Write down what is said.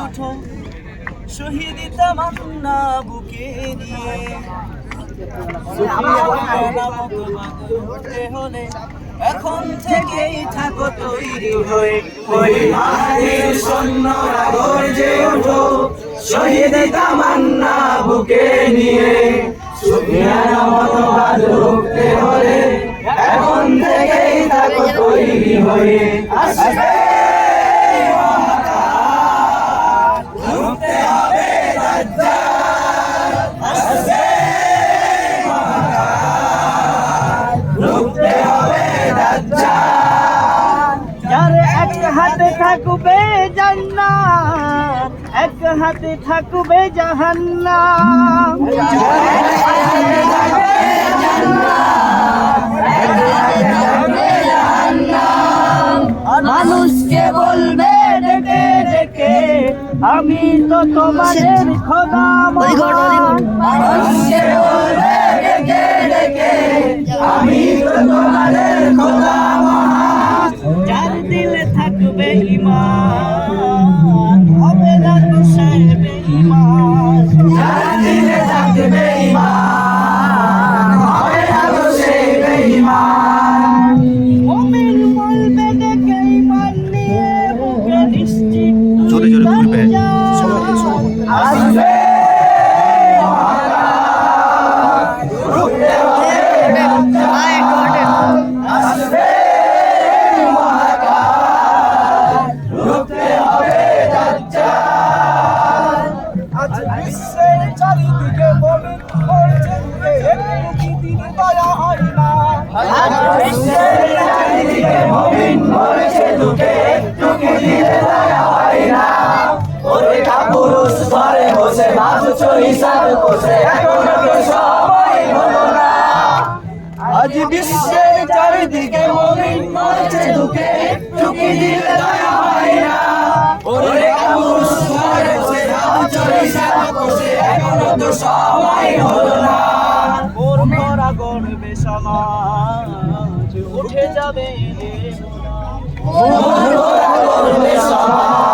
ওঠো শহীদ তামান্না বুকে নিয়ে হলে এখন থেকেই থাকো তৈরি হয়ে ওই মায়ের সৈন্যরা গর্জে ওঠো শহীদ তামান্না বুকে নিয়ে সুফিয়ান মতবাদ রুখতে হলে এখন থেকেই থাকো তৈরি হয়ে আসবে রুখতে হবে দাজ্জাল আসবে রুখতে হবে দাজ্জাল যার এক হাতে থাকবে জান্নাত এক হাতে থাকবে জাহান্নাম মানুষকে বলবে ডেকে ডেকে আমি তো তোমাদের খোদা মহান মানুষকে বলবে ডেকে ডেকে আমি তো তোমাদের খোদা মহান যার দিলে থাকবে ঈমান হবে না তো সে বেঈমান যার দিলে থাকবে ঈমান হবে না তো সে বেঈমান মুমিন বলবে ডেকে ঈমান নিয়ে বুকে নিশ্চিত জোরে জোরে বলবে। আসবে মহাকাল রুখতে হবে দাজ্জাল আসবে মহাকাল রুখতে হবে দাজ্জাল আজ বিশ্বের চারিদিকে মুমিন বলছে একটু কি দিন দয়া হয় না আজ বিশ্বের চারিদিকে মুমিন বলছে তোকে একটু কি দিলে দয়া হয় না ওরে কাপুরুষ ঘরে বসে ভাবছো হিসাব করছে এখনো তো সময় হলো না আজ বিশ্বের চারিদিকে মুমিন বলছে তোকে একটু কি দিলে দয়া হয় না ওরে কাপুরুষ ঘরে বসে ভাবছো হিসাব করছে এখনো তো সময় হলো না ওর ভরা গড়বে সমাজ উঠে যাবে মোর করবে সমাজ